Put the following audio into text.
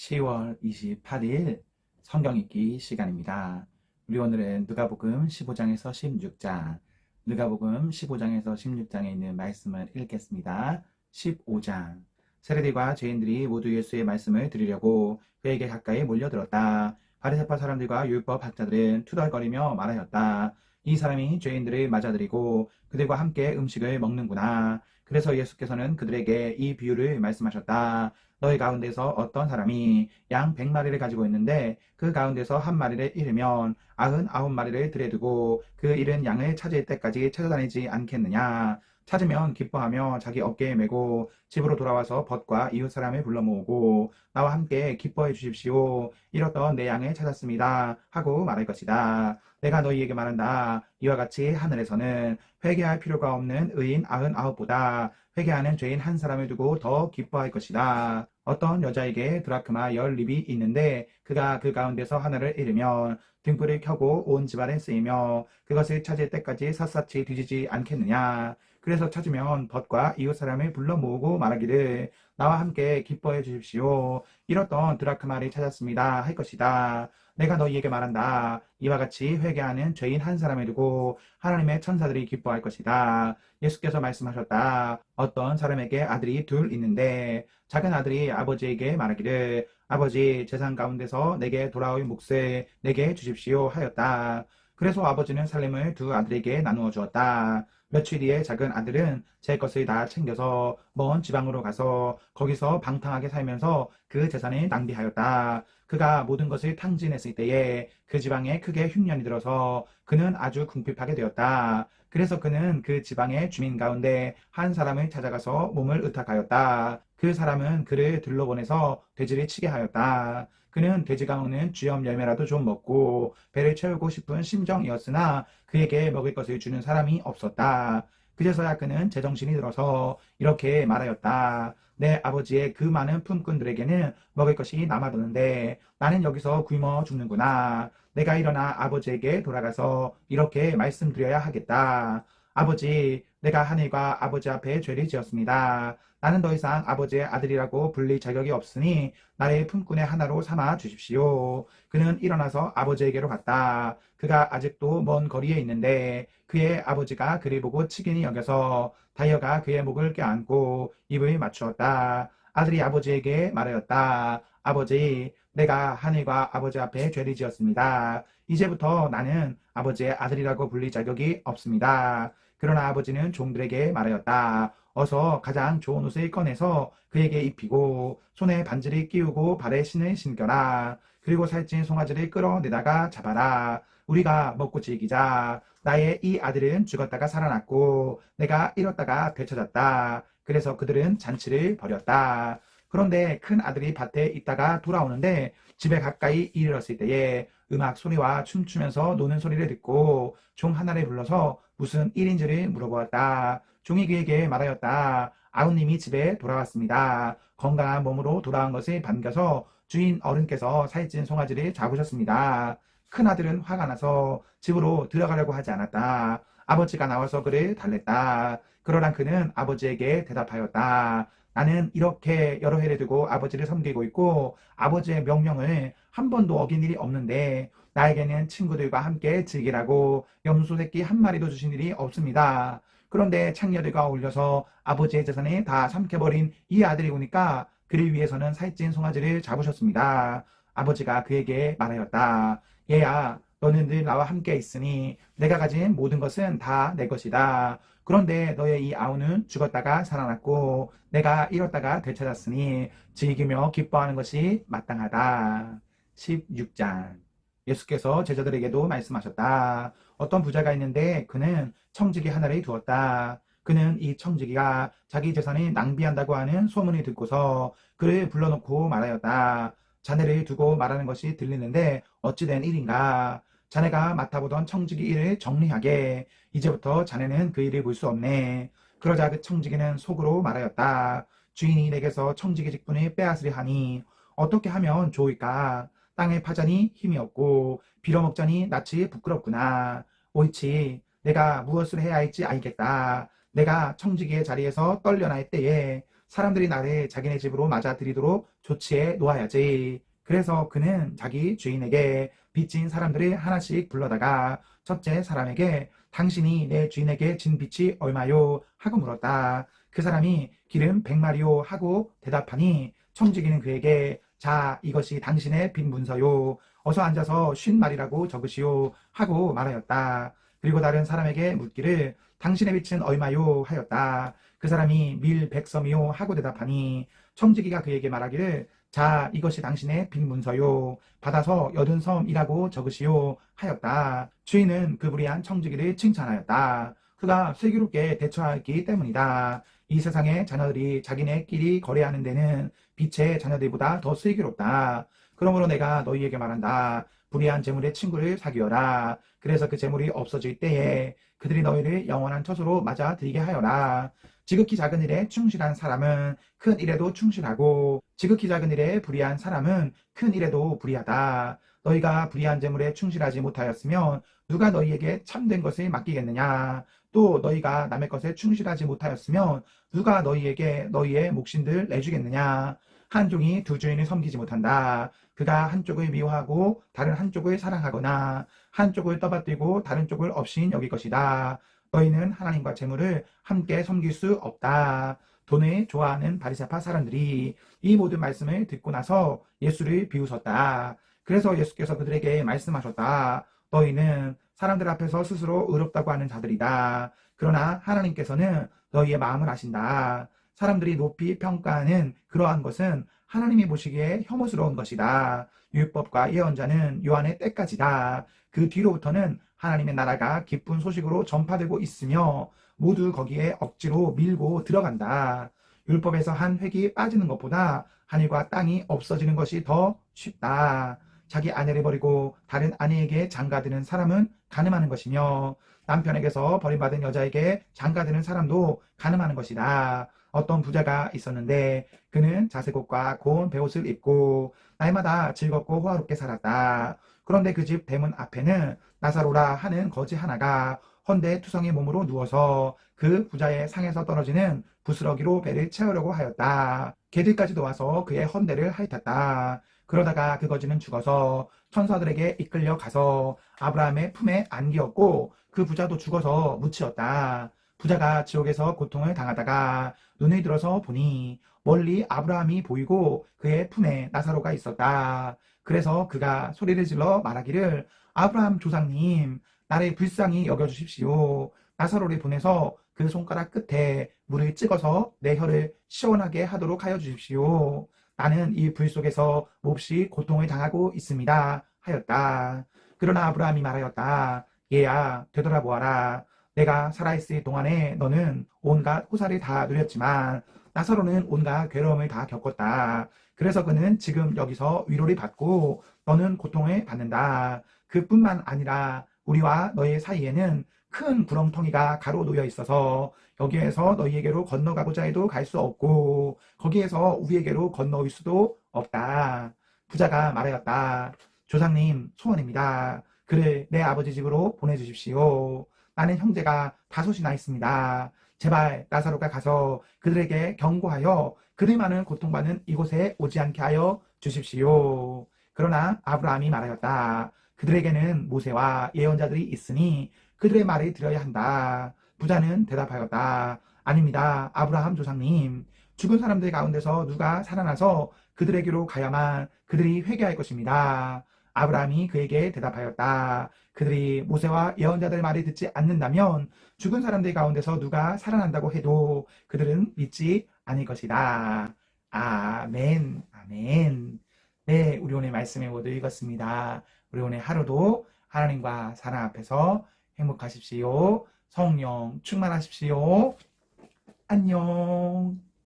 10월 28일 성경 읽기 시간입니다. 우리 오늘은 누가복음 15장에서 16장, 누가복음 15장에서 16장에 있는 말씀을 읽겠습니다. 15장. 세리들과 죄인들이 모두 예수의 말씀을 들으려고 그에게 가까이 몰려들었다. 바리새파 사람들과 율법 학자들은 투덜거리며 말하였다. 이 사람이 죄인들을 맞아들이고 그들과 함께 음식을 먹는구나. 그래서 예수께서는 그들에게 이 비유를 말씀하셨다. 너희 가운데서 어떤 사람이 양 100마리를 가지고 있는데 그 가운데서 한 마리를 잃으면 99마리를 들여 두고 그 잃은 양을 찾을 때까지 찾아다니지 않겠느냐. 찾으면 기뻐하며 자기 어깨에 메고 집으로 돌아와서 벗과 이웃 사람을 불러 모으고 나와 함께 기뻐해 주십시오. 잃었던 내 양을 찾았습니다. 하고 말할 것이다. 내가 너희에게 말한다. 이와 같이 하늘에서는 회개할 필요가 없는 의인 99보다 회개하는 죄인 한 사람을 두고 더 기뻐할 것이다. 어떤 여자에게 드라크마 10립이 있는데 그가 그 가운데서 하나를 잃으면 등불을 켜고 온 집안에 쓰이며 그것을 찾을 때까지 샅샅이 뒤지지 않겠느냐. 그래서 찾으면 벗과 이웃 사람을 불러 모으고 말하기를 나와 함께 기뻐해 주십시오. 잃었던 드라크마를 찾았습니다. 할 것이다. 내가 너희에게 말한다. 이와 같이 회개하는 죄인 한 사람을 두고 하나님의 천사들이 기뻐할 것이다. 예수께서 말씀하셨다. 어떤 사람에게 아들이 둘 있는데 작은 아들이 아버지에게 말하기를 아버지 재산 가운데서 내게 돌아올 몫을 내게 주십시오 하였다. 그래서 아버지는 살림을 두 아들에게 나누어 주었다. 며칠 뒤에 작은 아들은 제 것을 다 챙겨서 먼 지방으로 가서 거기서 방탕하게 살면서 그 재산을 낭비하였다. 그가 모든 것을 탕진했을 때에 그 지방에 크게 흉년이 들어서 그는 아주 궁핍하게 되었다. 그래서 그는 그 지방의 주민 가운데 한 사람을 찾아가서 몸을 의탁하였다. 그 사람은 그를 들러보내서 돼지를 치게 하였다. 그는 돼지가 먹는 쥐염 열매라도 좀 먹고 배를 채우고 싶은 심정이었으나 그에게 먹을 것을 주는 사람이 없었다. 그제서야 그는 제정신이 들어서 이렇게 말하였다. 내 아버지의 그 많은 품꾼들에게는 먹을 것이 남아도는데 나는 여기서 굶어 죽는구나. 내가 일어나 아버지에게 돌아가서 이렇게 말씀드려야 하겠다. 아버지, 내가 하늘과 아버지 앞에 죄를 지었습니다. 나는 더 이상 아버지의 아들이라고 불릴 자격이 없으니 나의 품꾼의 하나로 삼아 주십시오. 그는 일어나서 아버지에게로 갔다. 그가 아직도 먼 거리에 있는데 그의 아버지가 그를 보고 치긴히 여겨서 다이어가 그의 목을 껴안고 입을 맞추었다. 아들이 아버지에게 말하였다. 아버지, 내가 하늘과 아버지 앞에 죄를 지었습니다. 이제부터 나는 아버지의 아들이라고 불릴 자격이 없습니다. 그러나 아버지는 종들에게 말하였다. 어서 가장 좋은 옷을 꺼내서 그에게 입히고 손에 반지를 끼우고 발에 신을 신겨라. 그리고 살찐 송아지를 끌어내다가 잡아라. 우리가 먹고 즐기자. 나의 이 아들은 죽었다가 살아났고 내가 잃었다가 되찾았다. 그래서 그들은 잔치를 벌였다. 그런데 큰 아들이 밭에 있다가 돌아오는데 집에 가까이 이르렀을 때에 음악 소리와 춤추면서 노는 소리를 듣고 종 하나를 불러서 무슨 일인지를 물어보았다. 종이 그에게 말하였다. 아우님이 집에 돌아왔습니다. 건강한 몸으로 돌아온 것을 반겨서 주인 어른께서 살찐 송아지를 잡으셨습니다. 큰아들은 화가 나서 집으로 들어가려고 하지 않았다. 아버지가 나와서 그를 달랬다. 그러나 그는 아버지에게 대답하였다. 나는 이렇게 여러 해를 두고 아버지를 섬기고 있고 아버지의 명령을 한 번도 어긴 일이 없는데 나에게는 친구들과 함께 즐기라고 염소 새끼 한 마리도 주신 일이 없습니다. 그런데 창녀들과 어울려서 아버지의 재산을 다 삼켜버린 이 아들이 오니까 그를 위해서는 살찐 송아지를 잡으셨습니다. 아버지가 그에게 말하였다. 얘야, 너는 늘 나와 함께 있으니 내가 가진 모든 것은 다 내 것이다. 그런데 너의 이 아우는 죽었다가 살아났고 내가 잃었다가 되찾았으니 즐기며 기뻐하는 것이 마땅하다. 16장. 예수께서 제자들에게도 말씀하셨다. 어떤 부자가 있는데 그는 청지기 하나를 두었다. 그는 이 청지기가 자기 재산을 낭비한다고 하는 소문을 듣고서 그를 불러놓고 말하였다. 자네를 두고 말하는 것이 들리는데 어찌된 일인가? 자네가 맡아보던 청지기 일을 정리하게. 이제부터 자네는 그 일을 볼 수 없네. 그러자 그 청지기는 속으로 말하였다. 주인이 내게서 청지기 직분을 빼앗으려 하니 어떻게 하면 좋을까? 땅을 파자니 힘이 없고 빌어먹자니 낯이 부끄럽구나. 옳지. 내가 무엇을 해야 할지 알겠다. 내가 청지기의 자리에서 떨려날 때에 사람들이 나를 자기네 집으로 맞아들이도록 조치해 놓아야지. 그래서 그는 자기 주인에게 빚진 사람들을 하나씩 불러다가 첫째 사람에게 당신이 내 주인에게 진 빚이 얼마요? 하고 물었다. 그 사람이 기름 100마리요 하고 대답하니 청지기는 그에게 자, 이것이 당신의 빚 문서요. 어서 앉아서 50마리라고 적으시오 하고 말하였다. 그리고 다른 사람에게 묻기를 당신의 빚은 얼마요? 하였다. 그 사람이 밀 100섬이요 하고 대답하니 청지기가 그에게 말하기를 자, 이것이 당신의 빚 문서요. 받아서 80섬이라고 적으시오 하였다. 주인은 그 불의한 청지기를 칭찬하였다. 그가 슬기롭게 대처하였기 때문이다. 이 세상의 자녀들이 자기네끼리 거래하는 데는 빛의 자녀들보다 더 슬기롭다. 그러므로 내가 너희에게 말한다. 불의한 재물의 친구를 사귀어라. 그래서 그 재물이 없어질 때에 그들이 너희를 영원한 처소로 맞아들이게 하여라. 지극히 작은 일에 충실한 사람은 큰 일에도 충실하고 지극히 작은 일에 불의한 사람은 큰 일에도 불의하다. 너희가 불의한 재물에 충실하지 못하였으면 누가 너희에게 참된 것을 맡기겠느냐. 또 너희가 남의 것에 충실하지 못하였으면 누가 너희에게 너희의 몫인들 내주겠느냐. 한 종이 두 주인을 섬기지 못한다. 그가 한쪽을 미워하고 다른 한쪽을 사랑하거나 한쪽을 떠받들고 다른 쪽을 없인 여길 것이다. 너희는 하나님과 재물을 함께 섬길 수 없다. 돈을 좋아하는 바리새파 사람들이 이 모든 말씀을 듣고 나서 예수를 비웃었다. 그래서 예수께서 그들에게 말씀하셨다. 너희는 사람들 앞에서 스스로 의롭다고 하는 자들이다. 그러나 하나님께서는 너희의 마음을 아신다. 사람들이 높이 평가하는 그러한 것은 하나님이 보시기에 혐오스러운 것이다. 율법과 예언자는 요한의 때까지다. 그 뒤로부터는 하나님의 나라가 기쁜 소식으로 전파되고 있으며 모두 거기에 억지로 밀고 들어간다. 율법에서 한 획이 빠지는 것보다 하늘과 땅이 없어지는 것이 더 쉽다. 자기 아내를 버리고 다른 아내에게 장가드는 사람은 간음하는 것이며 남편에게서 버림받은 여자에게 장가드는 사람도 간음하는 것이다. 어떤 부자가 있었는데 그는 자색 옷과 고운 베옷을 입고 날마다 즐겁고 호화롭게 살았다. 그런데 그 집 대문 앞에는 나사로라 하는 거지 하나가 헌데투성이 몸으로 누워서 그 부자의 상에서 떨어지는 부스러기로 배를 채우려고 하였다. 개들까지도 와서 그의 헌데를 핥았다. 그러다가 그 거지는 죽어서 천사들에게 이끌려 가서 아브라함의 품에 안기었고 그 부자도 죽어서 묻히었다. 부자가 지옥에서 고통을 당하다가 눈을 들어서 보니 멀리 아브라함이 보이고 그의 품에 나사로가 있었다. 그래서 그가 소리를 질러 말하기를 아브라함 조상님, 나를 불쌍히 여겨주십시오. 나사로를 보내서 그 손가락 끝에 물을 찍어서 내 혀를 시원하게 하도록 하여 주십시오. 나는 이 불 속에서 몹시 고통을 당하고 있습니다. 하였다. 그러나 아브라함이 말하였다. 얘야, 되돌아보아라. 내가 살아있을 동안에 너는 온갖 호사를 다 누렸지만 나사로는 온갖 괴로움을 다 겪었다. 그래서 그는 지금 여기서 위로를 받고 너는 고통을 받는다. 그뿐만 아니라 우리와 너의 사이에는 큰 구렁텅이가 가로놓여 있어서 여기에서 너희에게로 건너가고자 해도 갈 수 없고 거기에서 우리에게로 건너올 수도 없다. 부자가 말하였다. 조상님 소원입니다. 그를 내 아버지 집으로 보내주십시오. 나는 형제가 다섯이나 있습니다. 제발 나사로가 가서 그들에게 경고하여 그들만은 고통받는 이곳에 오지 않게 하여 주십시오. 그러나 아브라함이 말하였다. 그들에게는 모세와 예언자들이 있으니 그들의 말을 들어야 한다. 부자는 대답하였다. 아닙니다. 아브라함 조상님. 죽은 사람들 가운데서 누가 살아나서 그들에게로 가야만 그들이 회개할 것입니다. 아브라함이 그에게 대답하였다. 그들이 모세와 예언자들 말을 듣지 않는다면 죽은 사람들 가운데서 누가 살아난다고 해도 그들은 믿지 않을 것이다. 아멘, 아멘. 네, 우리 오늘 말씀을 모두 읽었습니다. 우리 오늘 하루도 하나님과 사랑 앞에서 행복하십시오. 성령 충만하십시오. 안녕.